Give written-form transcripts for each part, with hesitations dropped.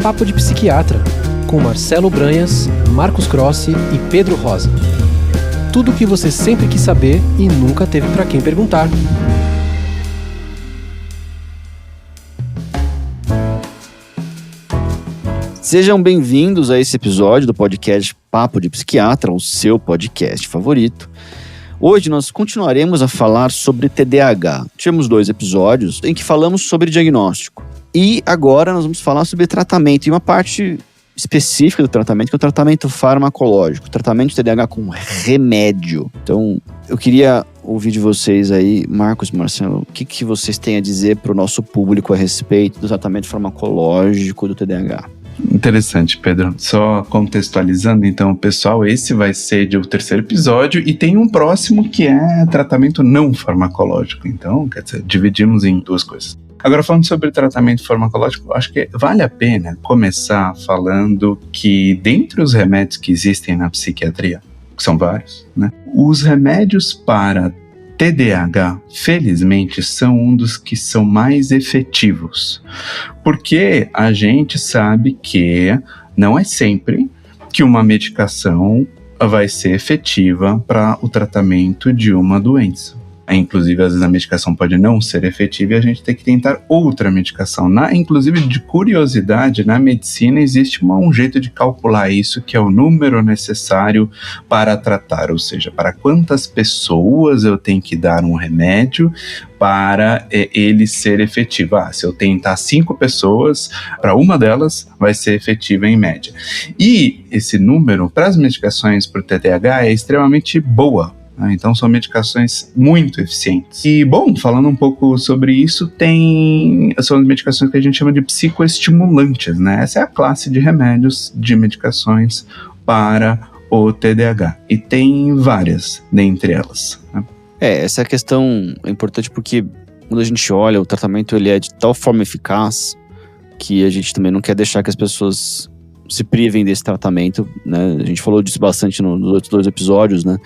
Papo de Psiquiatra, com Marcelo Branhas, Marcos Crossi e Pedro Rosa. Tudo o que você sempre quis saber e nunca teve para quem perguntar. Sejam bem-vindos a esse episódio do podcast Papo de Psiquiatra, o seu podcast favorito. Hoje nós continuaremos a falar sobre TDAH. Tivemos 2 episódios em que falamos sobre diagnóstico. E agora nós vamos falar sobre tratamento. E uma parte específica do tratamento, que é o tratamento farmacológico. Tratamento de TDAH com remédio. Então, eu queria ouvir de vocês aí, Marcos e Marcelo, o que vocês têm a dizer para o nosso público a respeito do tratamento farmacológico do TDAH? Interessante, Pedro. Só contextualizando, então, pessoal, esse vai ser o 3º episódio e tem um próximo que é tratamento não farmacológico. Então, quer dizer, dividimos em 2 coisas. Agora, falando sobre tratamento farmacológico, acho que vale a pena começar falando que, dentre os remédios que existem na psiquiatria, que são vários, né, os remédios para TDAH, felizmente, são um dos que são mais efetivos, porque a gente sabe que não é sempre que uma medicação vai ser efetiva para o tratamento de uma doença. Inclusive, às vezes a medicação pode não ser efetiva e a gente tem que tentar outra medicação. Inclusive, de curiosidade, na medicina existe um jeito de calcular isso, que é o número necessário para tratar, ou seja, para quantas pessoas eu tenho que dar um remédio para ele ser efetivo. Se eu tentar 5 pessoas, para uma delas vai ser efetiva em média. E esse número, para as medicações para o TDAH, é extremamente boa. Então são medicações muito eficientes. E, bom, falando um pouco sobre isso, são as medicações que a gente chama de psicoestimulantes, né? Essa é a classe de remédios, de medicações para o TDAH. E tem várias dentre elas, né? Essa questão é importante porque quando a gente olha, o tratamento ele é de tal forma eficaz que a gente também não quer deixar que as pessoas se privem desse tratamento, né? A gente falou disso bastante nos outros 2 episódios, né?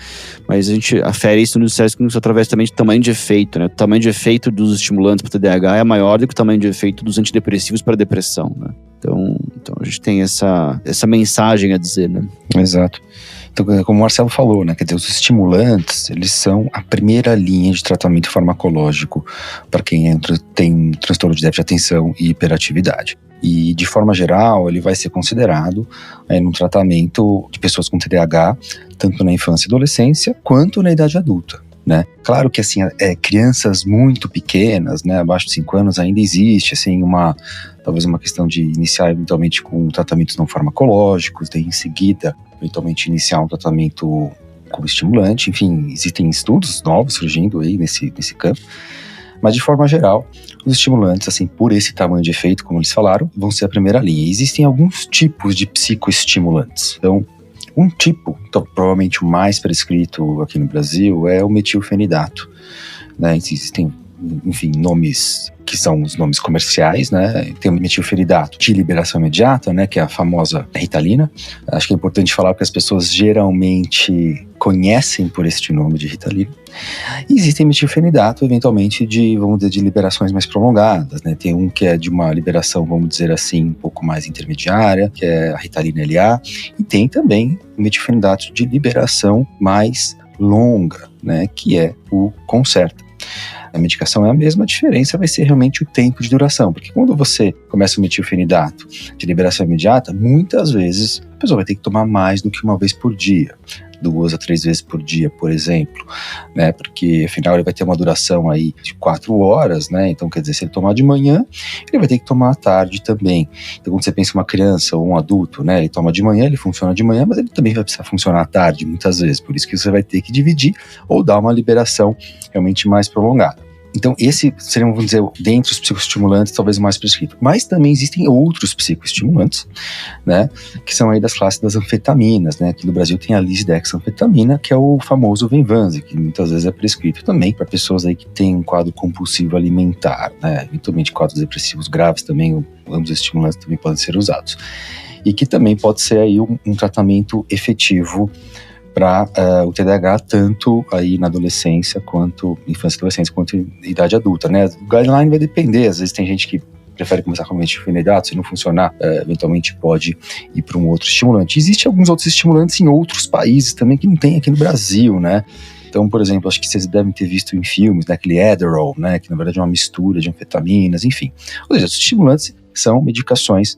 Mas a gente afere isso nos ensaios clínicos através também de tamanho de efeito, né? O tamanho de efeito dos estimulantes para TDAH é maior do que o tamanho de efeito dos antidepressivos para depressão, né? Então a gente tem essa mensagem a dizer, né? Exato. Então, como o Marcelo falou, né? Quer dizer, os estimulantes, eles são a primeira linha de tratamento farmacológico para quem tem transtorno de déficit de atenção e hiperatividade. E, de forma geral, ele vai ser considerado no tratamento de pessoas com TDAH, tanto na infância e adolescência, quanto na idade adulta, né? Claro que, assim, crianças muito pequenas, né, abaixo de 5 anos, ainda existe, assim, talvez uma questão de iniciar, eventualmente, com tratamentos não farmacológicos, daí, em seguida, eventualmente, iniciar um tratamento como estimulante. Enfim, existem estudos novos surgindo aí nesse campo. Mas, de forma geral, os estimulantes, assim, por esse tamanho de efeito, como eles falaram, vão ser a primeira linha. E existem alguns tipos de psicoestimulantes. Então, um tipo, provavelmente o mais prescrito aqui no Brasil, é o metilfenidato, né? Existem, enfim, nomes que são os nomes comerciais, né? Tem o metilfenidato de liberação imediata, né? Que é a famosa Ritalina. Acho que é importante falar porque as pessoas geralmente conhecem por este nome de Ritalina. E existem metilfenidato, eventualmente, de liberações mais prolongadas, né? Tem um que é de uma liberação, vamos dizer assim, um pouco mais intermediária, que é a Ritalina LA. E tem também o metilfenidato de liberação mais longa, né? Que é o Concerta. A medicação é a mesma, a diferença vai ser realmente o tempo de duração, porque quando você começa o metilfenidato de liberação imediata, muitas vezes a pessoa vai ter que tomar mais do que uma vez por dia, 2 a 3 vezes por dia, por exemplo, né? Porque afinal ele vai ter uma duração aí de 4 horas, né? Então, quer dizer, se ele tomar de manhã, ele vai ter que tomar à tarde também. Então, quando você pensa em uma criança ou um adulto, né? Ele toma de manhã, ele funciona de manhã, mas ele também vai precisar funcionar à tarde, muitas vezes. Por isso que você vai ter que dividir ou dar uma liberação realmente mais prolongada. Então, esse seria, vamos dizer, dentre os psicoestimulantes, talvez o mais prescrito. Mas também existem outros psicoestimulantes, né? Que são aí das classes das anfetaminas, né? Aqui no Brasil tem a lisdexanfetamina, que é o famoso Venvanse, que muitas vezes é prescrito também para pessoas aí que têm um quadro compulsivo alimentar, né? Eventualmente quadros depressivos graves também, ambos os estimulantes também podem ser usados. E que também pode ser aí um tratamento efetivo para o TDAH, tanto aí na adolescência, quanto infância e adolescência, quanto em idade adulta, né? O guideline vai depender, às vezes tem gente que prefere começar com o metilfenidato, se não funcionar, eventualmente pode ir para um outro estimulante. Existem alguns outros estimulantes em outros países também que não tem aqui no Brasil, né? Então, por exemplo, acho que vocês devem ter visto em filmes, né, aquele Adderall, né, que na verdade é uma mistura de anfetaminas, enfim. Ou seja, os estimulantes são medicações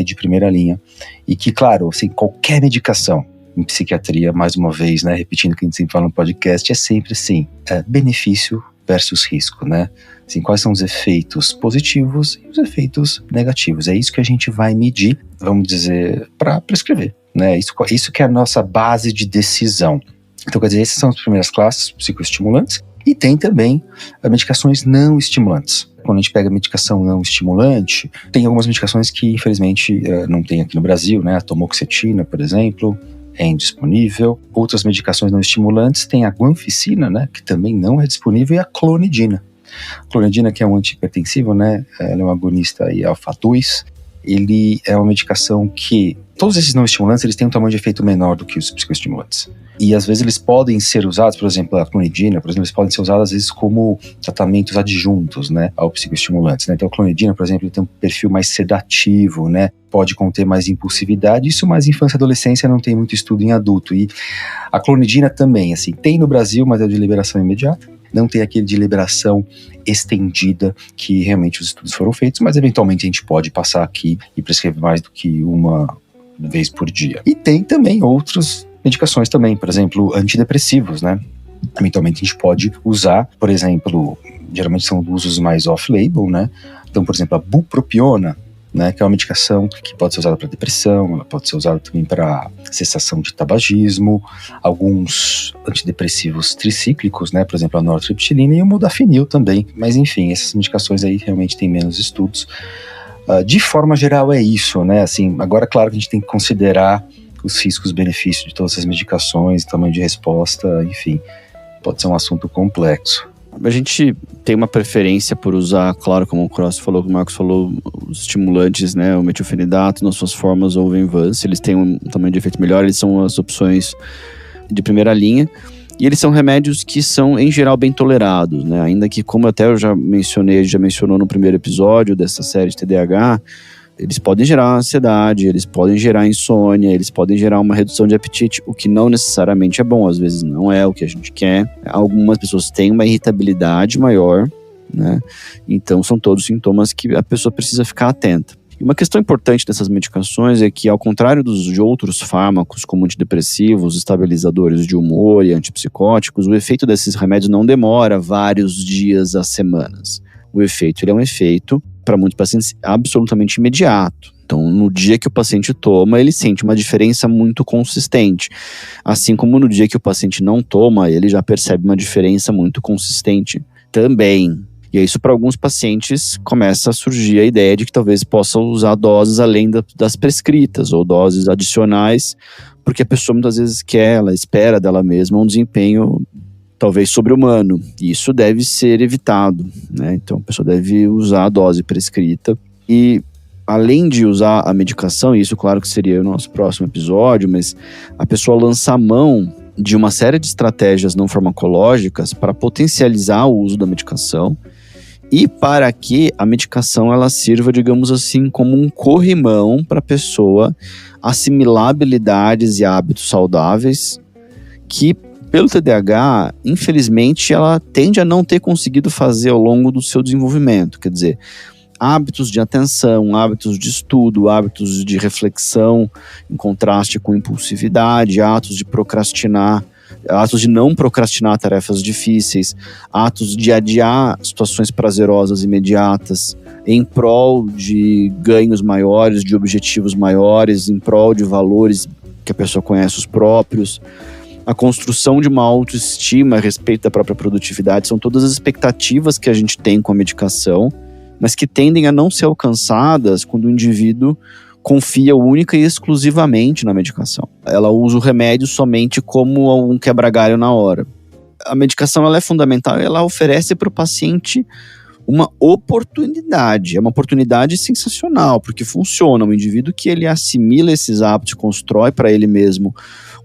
de primeira linha e que, claro, assim, qualquer medicação em psiquiatria, mais uma vez, né, repetindo o que a gente sempre fala no podcast, é sempre assim, benefício versus risco, né? Assim, quais são os efeitos positivos e os efeitos negativos? É isso que a gente vai medir, vamos dizer, para prescrever, né? Isso que é a nossa base de decisão. Então, quer dizer, essas são as primeiras classes psicoestimulantes e tem também medicações não estimulantes. Quando a gente pega medicação não estimulante, tem algumas medicações que, infelizmente, não tem aqui no Brasil, né? A tamoxetina, por exemplo, é indisponível. Outras medicações não estimulantes tem a guanfacina, né, que também não é disponível, e a clonidina. A clonidina, que é um antihipertensivo, né, ela é um agonista aí alfa-2. Ele é uma medicação que todos esses não estimulantes, eles têm um tamanho de efeito menor do que os psicoestimulantes. E às vezes eles podem ser usados, por exemplo, a clonidina, por exemplo, eles podem ser usados às vezes como tratamentos adjuntos, né, ao psicoestimulantes, né? Então a clonidina, por exemplo, ele tem um perfil mais sedativo, né, pode conter mais impulsividade, isso mais em infância e adolescência, não tem muito estudo em adulto. E a clonidina também, assim, tem no Brasil, mas é de liberação imediata, não tem aquele de liberação estendida que realmente os estudos foram feitos, mas eventualmente a gente pode passar aqui e prescrever mais do que uma vez por dia. E tem também outras medicações também, por exemplo, antidepressivos, né? Eventualmente a gente pode usar, por exemplo, geralmente são usos mais off-label, né? Então, por exemplo, a bupropiona, né, que é uma medicação que pode ser usada para depressão, ela pode ser usada também para cessação de tabagismo, alguns antidepressivos tricíclicos, né, por exemplo, a nortriptilina e o modafinil também. Mas enfim, essas medicações aí realmente têm menos estudos. De forma geral é isso, né? Assim, agora, claro que a gente tem que considerar os riscos, benefícios de todas essas medicações, tamanho de resposta, enfim, pode ser um assunto complexo. A gente tem uma preferência por usar, claro, como o Cross falou, como o Marcos falou, os estimulantes, né, o metilfenidato, nas suas formas ou Venvance, eles têm um tamanho de efeito melhor, eles são as opções de primeira linha, e eles são remédios que são, em geral, bem tolerados, né, ainda que, como até eu já mencionou no primeiro episódio dessa série de TDAH, eles podem gerar ansiedade, eles podem gerar insônia, eles podem gerar uma redução de apetite, o que não necessariamente é bom, às vezes não é o que a gente quer. Algumas pessoas têm uma irritabilidade maior, né? Então são todos sintomas que a pessoa precisa ficar atenta. E uma questão importante dessas medicações é que, ao contrário de outros fármacos, como antidepressivos, estabilizadores de humor e antipsicóticos, o efeito desses remédios não demora vários dias a semanas. O efeito, ele é um efeito, para muitos pacientes, absolutamente imediato. Então, no dia que o paciente toma, ele sente uma diferença muito consistente. Assim como no dia que o paciente não toma, ele já percebe uma diferença muito consistente também. E isso, para alguns pacientes, começa a surgir a ideia de que talvez possa usar doses além das prescritas, ou doses adicionais, porque a pessoa muitas vezes ela espera dela mesma um desempenho talvez sobre-humano, e isso deve ser evitado, né? Então a pessoa deve usar a dose prescrita, e além de usar a medicação, e isso claro que seria o nosso próximo episódio, mas a pessoa lançar mão de uma série de estratégias não farmacológicas para potencializar o uso da medicação, e para que a medicação ela sirva, digamos assim, como um corrimão para a pessoa assimilar habilidades e hábitos saudáveis que, pelo TDAH, infelizmente, ela tende a não ter conseguido fazer ao longo do seu desenvolvimento. Quer dizer, hábitos de atenção, hábitos de estudo, hábitos de reflexão, em contraste com impulsividade, atos de procrastinar, atos de não procrastinar tarefas difíceis, atos de adiar situações prazerosas imediatas, em prol de ganhos maiores, de objetivos maiores, em prol de valores que a pessoa conhece os próprios. A construção de uma autoestima a respeito da própria produtividade, são todas as expectativas que a gente tem com a medicação, mas que tendem a não ser alcançadas quando o indivíduo confia única e exclusivamente na medicação. Ela usa o remédio somente como um quebra-galho na hora. A medicação ela é fundamental, ela oferece para o paciente uma oportunidade, é uma oportunidade sensacional, porque funciona. O indivíduo que ele assimila esses hábitos, constrói para ele mesmo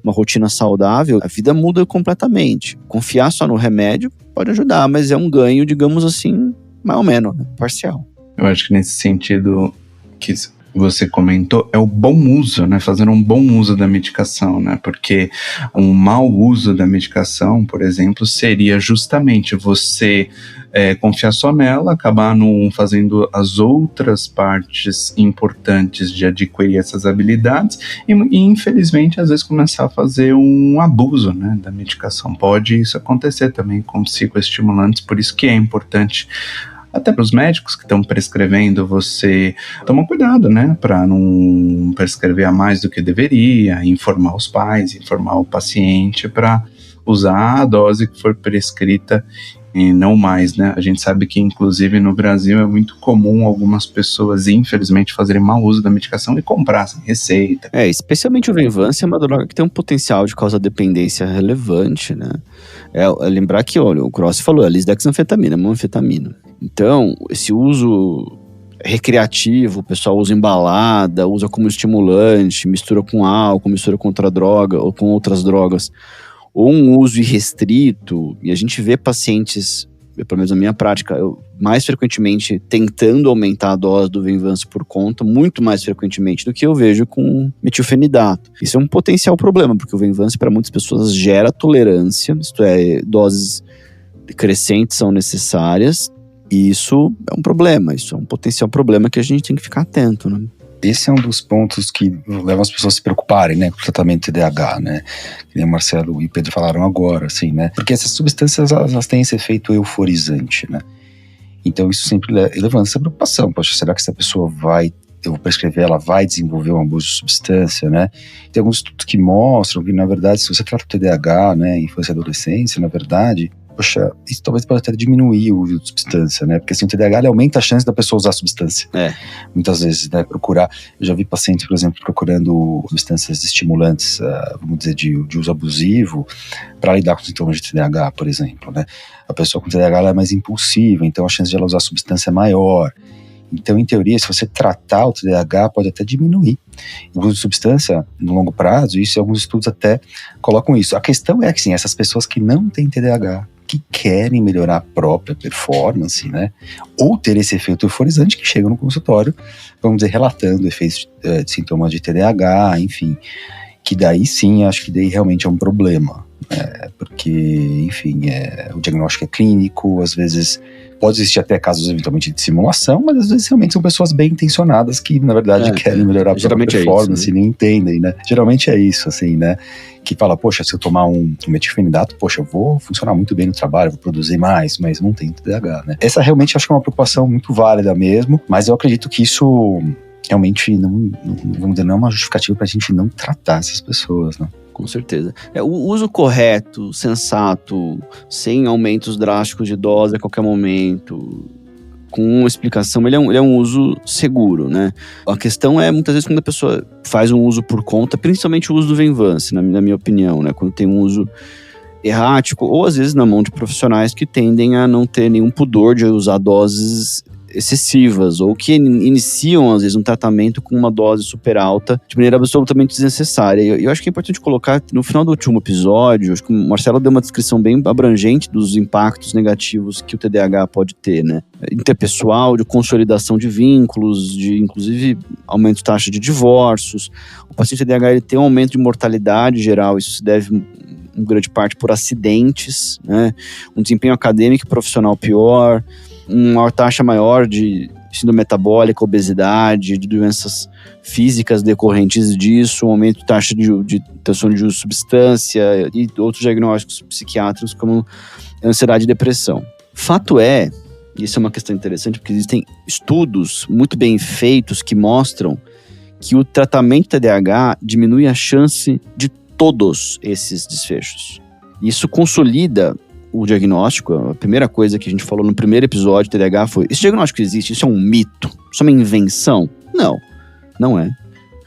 uma rotina saudável, a vida muda completamente. Confiar só no remédio pode ajudar, mas é um ganho, digamos assim, mais ou menos, né? Parcial. Eu acho que nesse sentido que você comentou, é o bom uso, né? Fazer um bom uso da medicação, né? Porque um mau uso da medicação, por exemplo, seria justamente você confiar só nela, acabar não fazendo as outras partes importantes de adquirir essas habilidades e infelizmente, às vezes, começar a fazer um abuso, né, da medicação. Pode isso acontecer também com psicoestimulantes, por isso que é importante até para os médicos que estão prescrevendo, você toma cuidado, né, para não prescrever a mais do que deveria, informar os pais, informar o paciente para usar a dose que for prescrita e não mais, né? A gente sabe que, inclusive, no Brasil é muito comum algumas pessoas, infelizmente, fazerem mau uso da medicação e comprar sem receita. Especialmente o Venvance é uma droga que tem um potencial de causar dependência relevante, né? Lembrar que, olha, o Cross falou, é lisdexanfetamina, metanfetamina. Então, esse uso recreativo, o pessoal usa embalada, usa como estimulante, mistura com álcool, mistura com outra droga ou com outras drogas, ou um uso irrestrito, e a gente vê pacientes, pelo menos na minha prática, mais frequentemente tentando aumentar a dose do Venvance por conta, muito mais frequentemente do que eu vejo com metilfenidato. Isso é um potencial problema, porque o Venvance para muitas pessoas gera tolerância, isto é, doses crescentes são necessárias, e isso é um problema, isso é um potencial problema que a gente tem que ficar atento, né? Esse é um dos pontos que levam as pessoas a se preocuparem, né, com o tratamento de TDAH, né, que nem o Marcelo e o Pedro falaram agora, assim, né, porque essas substâncias, elas têm esse efeito euforizante, né, então isso sempre levanta essa preocupação, poxa, será que essa pessoa eu vou prescrever, ela vai desenvolver um abuso de substância, né, tem alguns estudos que mostram que, na verdade, se você trata o TDAH, né, infância e adolescência, na verdade, poxa, isso talvez pode até diminuir o uso de substância, né? Porque assim, o TDAH ele aumenta a chance da pessoa usar substância. Muitas vezes, né? Eu já vi pacientes, por exemplo, procurando substâncias estimulantes, vamos dizer, de uso abusivo, para lidar com sintomas de TDAH, por exemplo, né? A pessoa com TDAH ela é mais impulsiva, então a chance de ela usar substância é maior. Então, em teoria, se você tratar o TDAH, pode até diminuir o uso de substância no longo prazo, e alguns estudos até colocam isso. A questão é que, sim, essas pessoas que não têm TDAH, que querem melhorar a própria performance, né, ou ter esse efeito euforizante, que chegam no consultório, vamos dizer, relatando efeitos de sintomas de TDAH, enfim, que daí sim, acho que daí realmente é um problema, porque, enfim, o diagnóstico é clínico, às vezes pode existir até casos eventualmente de simulação, mas às vezes realmente são pessoas bem intencionadas que, na verdade, querem melhorar a própria performance e nem entendem, né? Geralmente é isso, assim, né? Que fala, poxa, se eu tomar um metilfenidato, poxa, eu vou funcionar muito bem no trabalho, vou produzir mais, mas não tem TDAH, né? Essa realmente acho que é uma preocupação muito válida mesmo, mas eu acredito que isso realmente não vamos dizer, não é uma justificativa pra gente não tratar essas pessoas, né? Com certeza. O uso correto, sensato, sem aumentos drásticos de dose a qualquer momento, com uma explicação, ele é um uso seguro, né? A questão é, muitas vezes, quando a pessoa faz um uso por conta, principalmente o uso do Venvance, na minha opinião, né? Quando tem um uso errático, ou às vezes na mão de profissionais que tendem a não ter nenhum pudor de usar doses excessivas, ou que iniciam, às vezes, um tratamento com uma dose super alta, de maneira absolutamente desnecessária. E eu acho que é importante colocar, no final do último episódio, acho que o Marcelo deu uma descrição bem abrangente dos impactos negativos que o TDAH pode ter, né? Interpessoal, de consolidação de vínculos, de, inclusive, aumento de taxa de divórcios. O paciente TDAH ele tem um aumento de mortalidade geral, isso se deve em grande parte por acidentes, né? Um desempenho acadêmico e profissional pior, uma taxa maior de síndrome metabólica, obesidade, de doenças físicas decorrentes disso, um aumento de taxa de transtorno de uso de substância e outros diagnósticos psiquiátricos como ansiedade e depressão. Fato é, e isso é uma questão interessante, porque existem estudos muito bem feitos que mostram que o tratamento TDAH diminui a chance de todos esses desfechos. Isso consolida o diagnóstico. A primeira coisa que a gente falou no primeiro episódio do TDAH foi: esse diagnóstico existe, isso é um mito, isso é uma invenção? Não, não é.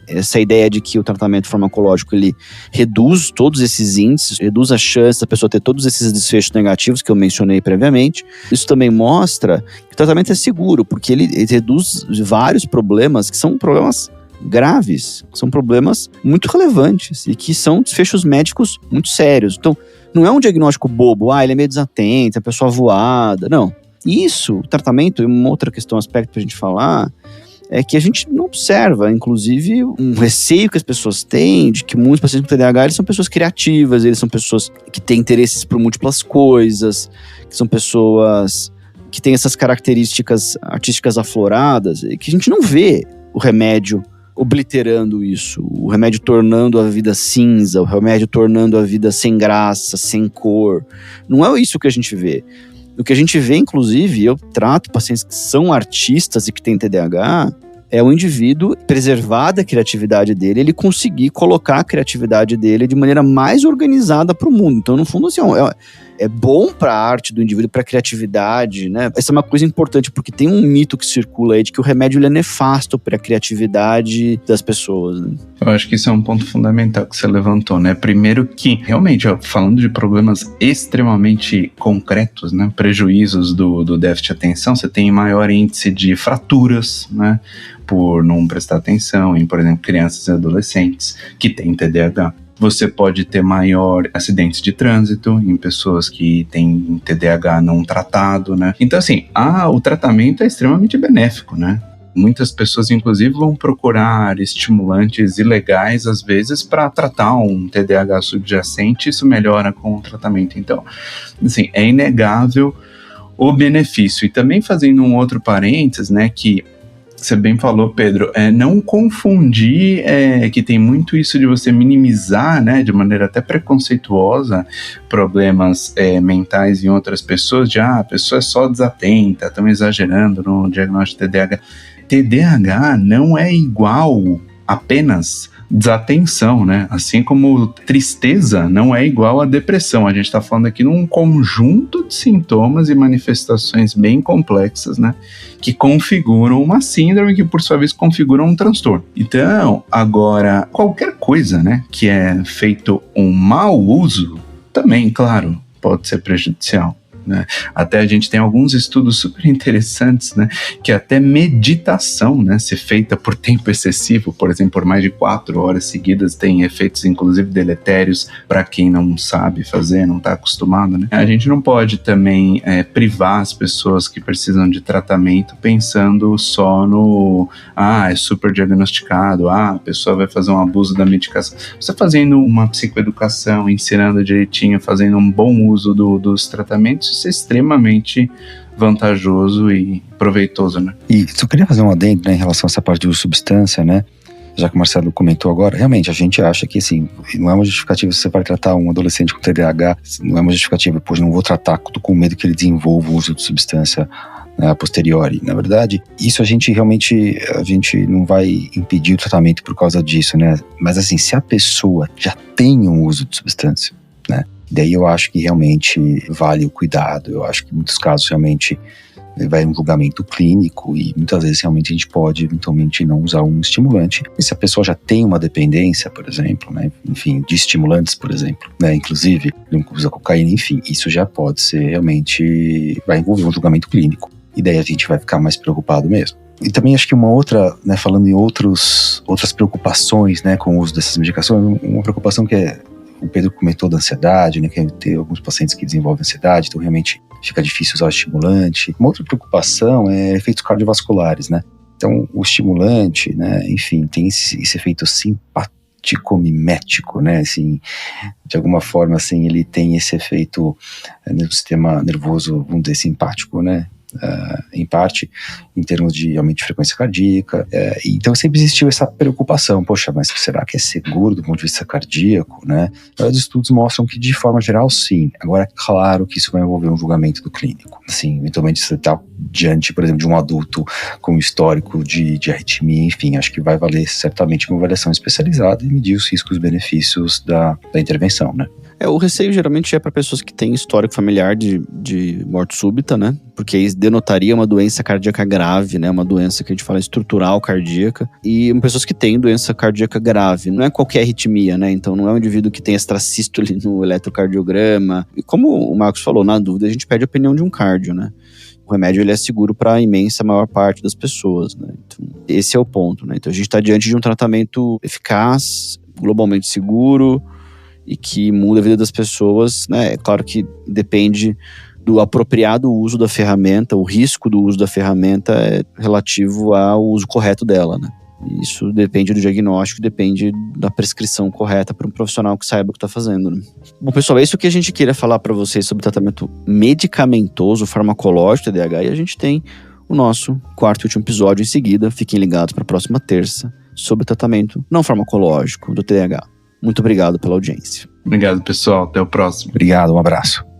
Essa ideia de que o tratamento farmacológico ele reduz todos esses índices, reduz a chance da pessoa ter todos esses desfechos negativos que eu mencionei previamente. Isso também mostra que o tratamento é seguro, porque ele reduz vários problemas que são problemas graves, são problemas muito relevantes e que são desfechos médicos muito sérios. Então, não é um diagnóstico bobo, ele é meio desatento, é pessoa voada. Não. Isso, o tratamento, e uma outra questão, aspecto pra gente falar, é que a gente não observa, inclusive, um receio que as pessoas têm de que muitos pacientes com TDAH, eles são pessoas criativas, eles são pessoas que têm interesses por múltiplas coisas, que são pessoas que têm essas características artísticas afloradas, e que a gente não vê o remédio obliterando isso, o remédio tornando a vida cinza, o remédio tornando a vida sem graça, sem cor. Não é isso que a gente vê. O que a gente vê, inclusive, eu trato pacientes que são artistas e que têm TDAH, é o indivíduo preservar da criatividade dele, ele conseguir colocar a criatividade dele de maneira mais organizada para o mundo. Então, no fundo, assim, é bom para a arte do indivíduo, para a criatividade, né? Essa é uma coisa importante, porque tem um mito que circula aí de que o remédio ele é nefasto para a criatividade das pessoas, né? Eu acho que isso é um ponto fundamental que você levantou, né? Primeiro que, realmente, falando de problemas extremamente concretos, né? Prejuízos do déficit de atenção, você tem maior índice de fraturas, né? Por não prestar atenção em, por exemplo, crianças e adolescentes que têm TDAH. Você pode ter maior acidentes de trânsito em pessoas que têm TDAH não tratado, né? Então, assim, o tratamento é extremamente benéfico, né? Muitas pessoas, inclusive, vão procurar estimulantes ilegais, às vezes, para tratar um TDAH subjacente, isso melhora com o tratamento. Então, assim, é inegável o benefício. E também fazendo um outro parênteses, né, que você bem falou, Pedro, não confundir que tem muito isso de você minimizar, né, de maneira até preconceituosa, problemas mentais em outras pessoas, a pessoa é só desatenta, estão exagerando no diagnóstico de TDAH. TDAH não é igual apenas desatenção, né? Assim como tristeza não é igual a depressão. A gente está falando aqui num conjunto de sintomas e manifestações bem complexas, né? Que configuram uma síndrome que, por sua vez, configuram um transtorno. Então, agora, qualquer coisa, né, que é feito um mau uso, também, claro, pode ser prejudicial. Né? Até a gente tem alguns estudos super interessantes, né, que até meditação, né, se feita por tempo excessivo, por exemplo, por mais de 4 horas seguidas, tem efeitos inclusive deletérios para quem não sabe fazer, não está acostumado, né? A gente não pode também privar as pessoas que precisam de tratamento pensando só no é super diagnosticado, a pessoa vai fazer um abuso da medicação. Você fazendo uma psicoeducação, ensinando direitinho, fazendo um bom uso dos tratamentos, isso é extremamente vantajoso e proveitoso, né? E só queria fazer um adendo, né, em relação a essa parte de substância, né? Já que o Marcelo comentou agora, realmente a gente acha que, assim, não é uma justificativa se você vai tratar um adolescente com TDAH, não é uma justificativa, pois não vou tratar, tô com medo que ele desenvolva o uso de substância a posteriori. Na verdade, isso a gente não vai impedir o tratamento por causa disso, né? Mas assim, se a pessoa já tem um uso de substância, né? Daí eu acho que realmente vale o cuidado. Eu acho que em muitos casos realmente vai um julgamento clínico e muitas vezes realmente a gente pode eventualmente não usar um estimulante. E se a pessoa já tem uma dependência, por exemplo, né, enfim, de estimulantes, por exemplo, né, inclusive não usa cocaína, enfim, isso já pode ser realmente, vai envolver um julgamento clínico. E daí a gente vai ficar mais preocupado mesmo. E também acho que uma outra, né, falando em outras preocupações, né, com o uso dessas medicações, uma preocupação que o Pedro comentou da ansiedade, né, que tem alguns pacientes que desenvolvem ansiedade, então realmente fica difícil usar o estimulante. Uma outra preocupação é efeitos cardiovasculares, né? Então, o estimulante, né, enfim, tem esse efeito simpaticomimético, né, assim, de alguma forma, assim, ele tem esse efeito no sistema nervoso, vamos dizer, simpático, né? Em parte, em termos de aumento de frequência cardíaca. Então sempre existiu essa preocupação, poxa, mas será que é seguro do ponto de vista cardíaco, né? Os estudos mostram que de forma geral sim. Agora é claro que isso vai envolver um julgamento do clínico. Assim, eventualmente você está diante, por exemplo, de um adulto com histórico de arritmia, enfim, acho que vai valer certamente uma avaliação especializada e medir os riscos e benefícios da intervenção, né? O receio geralmente é para pessoas que têm histórico familiar de morte súbita, né? Porque isso denotaria uma doença cardíaca grave, né? Uma doença que a gente fala estrutural cardíaca. E pessoas que têm doença cardíaca grave. Não é qualquer arritmia, né? Então não é um indivíduo que tem extrasístole no eletrocardiograma. E como o Marcos falou, na dúvida a gente pede a opinião de um cardio, né? O remédio ele é seguro para a imensa maior parte das pessoas, né? Então, esse é o ponto, né? Então a gente está diante de um tratamento eficaz, globalmente seguro, e que muda a vida das pessoas, né? É claro que depende do apropriado uso da ferramenta, o risco do uso da ferramenta é relativo ao uso correto dela, né? Isso depende do diagnóstico, depende da prescrição correta para um profissional que saiba o que está fazendo, né? Bom, pessoal, é isso que a gente queria falar para vocês sobre tratamento medicamentoso, farmacológico do TDAH, e a gente tem o nosso quarto e último episódio em seguida. Fiquem ligados para a próxima terça sobre tratamento não farmacológico do TDAH. Muito obrigado pela audiência. Obrigado, pessoal. Até o próximo. Obrigado, um abraço.